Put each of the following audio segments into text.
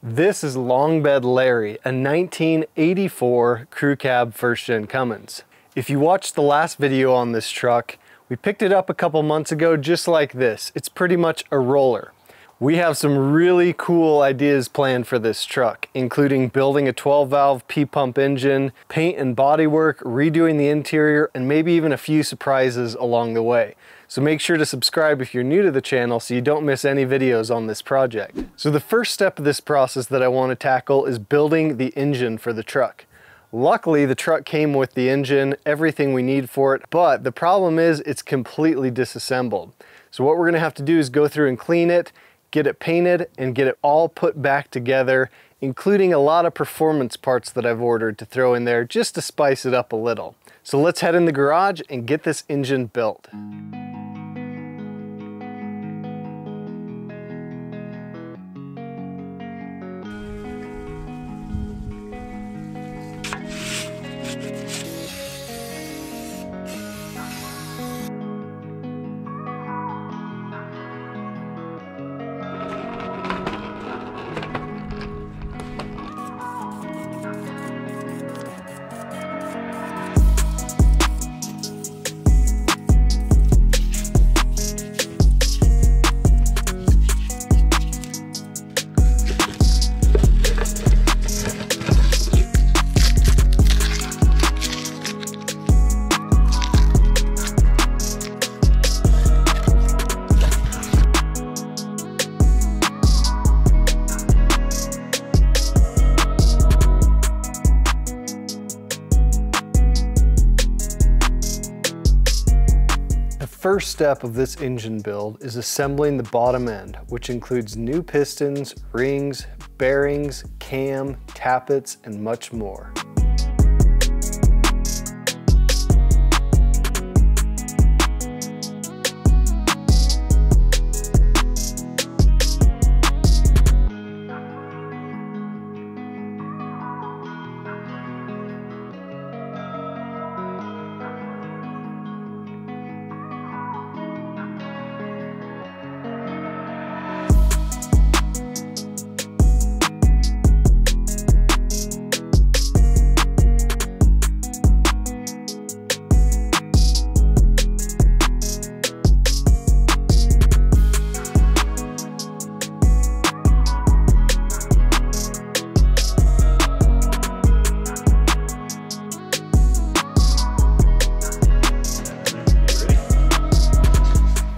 This is Long Bed Larry, a 1984 crew cab first gen Cummins. If you watched the last video on this truck, we picked it up a couple months ago just like this. It's pretty much a roller. We have some really cool ideas planned for this truck, including building a 12-valve P-pump engine, paint and bodywork, redoing the interior, and maybe even a few surprises along the way. So make sure to subscribe if you're new to the channel so you don't miss any videos on this project. So the first step of this process that I want to tackle is building the engine for the truck. Luckily, the truck came with the engine, everything we need for it, but the problem is it's completely disassembled. So what we're going to have to do is go through and clean it, get it painted, and get it all put back together, including a lot of performance parts that I've ordered to throw in there just to spice it up a little. So let's head in the garage and get this engine built. The first step of this engine build is assembling the bottom end, which includes new pistons, rings, bearings, cam, tappets, and much more.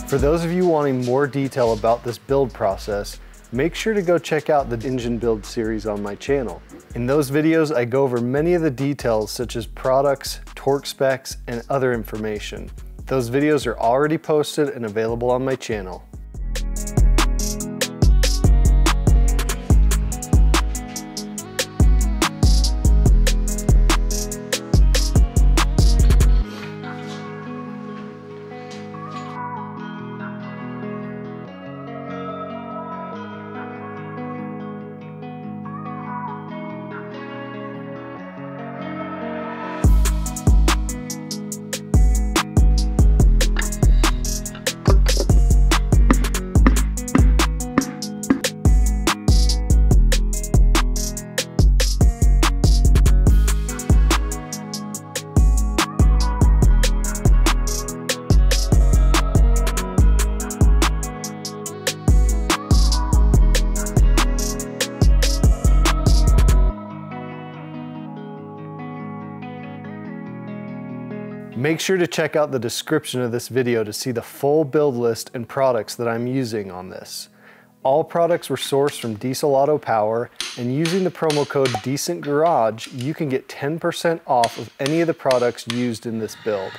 For those of you wanting more detail about this build process, make sure to go check out the engine build series on my channel. In those videos, I go over many of the details such as products, torque specs, and other information. Those videos are already posted and available on my channel. Make sure to check out the description of this video to see the full build list and products that I'm using on this. All products were sourced from Diesel Auto Power, and using the promo code DECENTGARAGE, you can get 10% off of any of the products used in this build.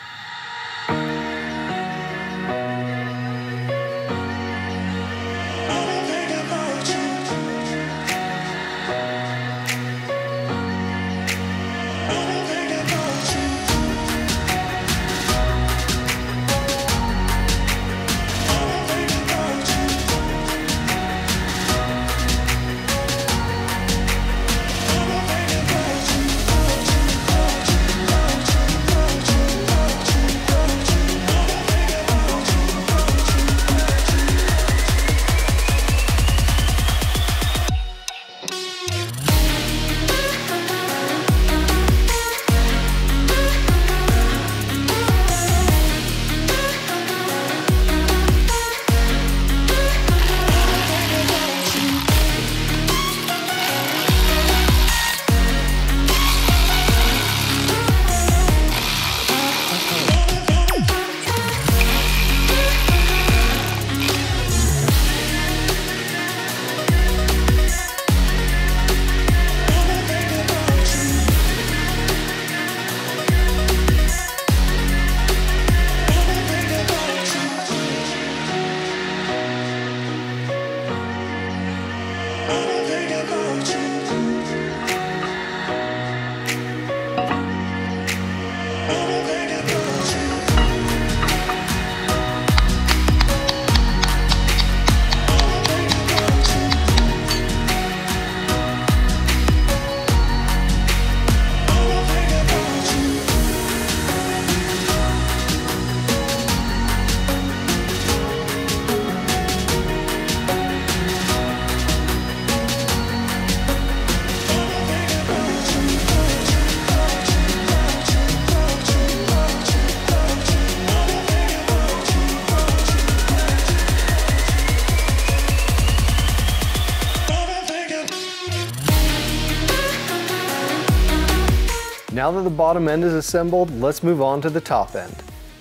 Now that the bottom end is assembled, let's move on to the top end,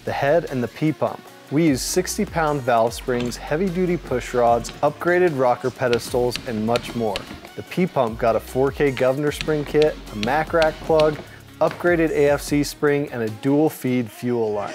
the head and the P-pump. We use 60-pound valve springs, heavy-duty push rods, upgraded rocker pedestals, and much more. The P-pump got a 4K governor spring kit, a Mac rack plug, upgraded AFC spring, and a dual feed fuel line.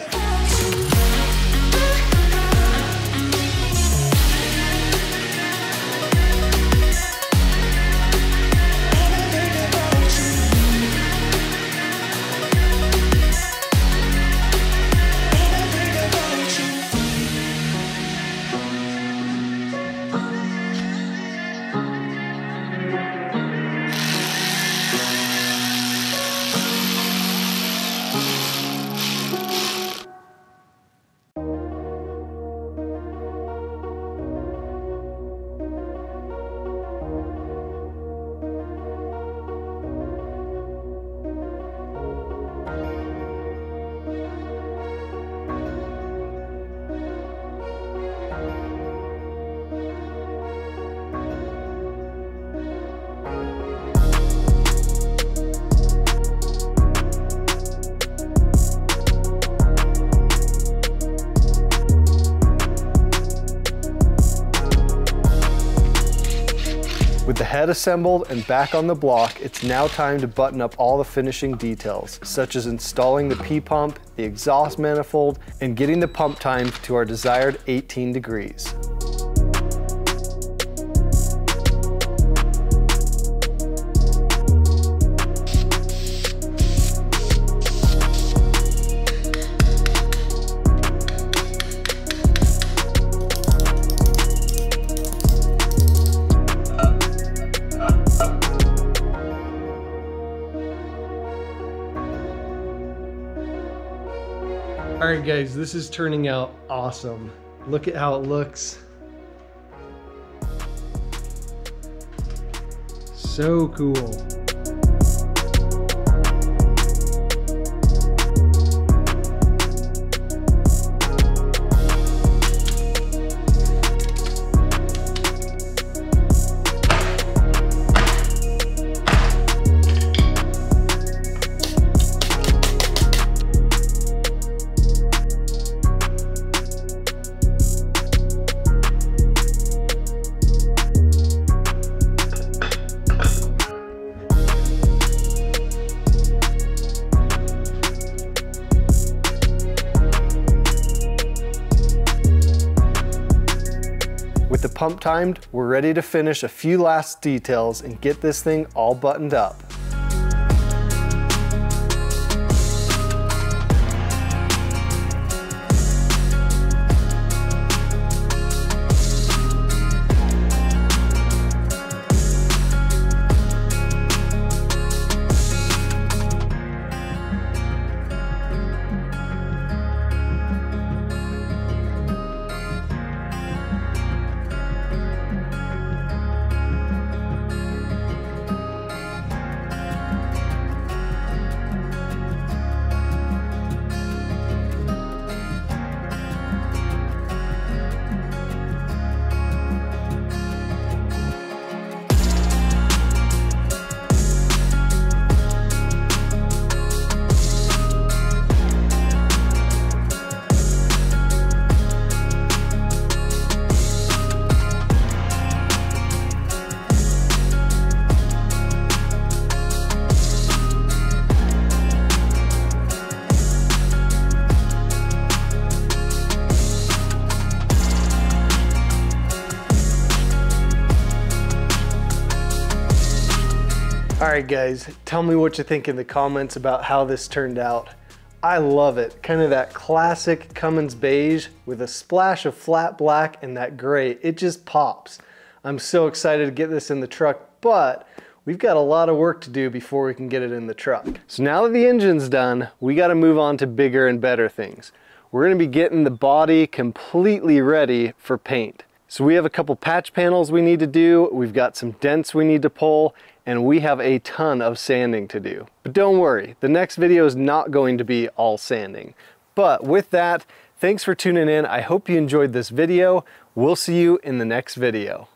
With the head assembled and back on the block, it's now time to button up all the finishing details, such as installing the P-pump, the exhaust manifold, and getting the pump timed to our desired 18 degrees. All right guys, this is turning out awesome. Look at how it looks. So cool. With the pump timed, we're ready to finish a few last details and get this thing all buttoned up. Alright guys, tell me what you think in the comments about how this turned out. I love it, kind of that classic Cummins beige with a splash of flat black and that gray. It just pops. I'm so excited to get this in the truck, but we've got a lot of work to do before we can get it in the truck. So now that the engine's done, we got to move on to bigger and better things. We're going to be getting the body completely ready for paint. So we have a couple patch panels we need to do, we've got some dents we need to pull, and we have a ton of sanding to do. But don't worry, the next video is not going to be all sanding. But with that, thanks for tuning in. I hope you enjoyed this video. We'll see you in the next video.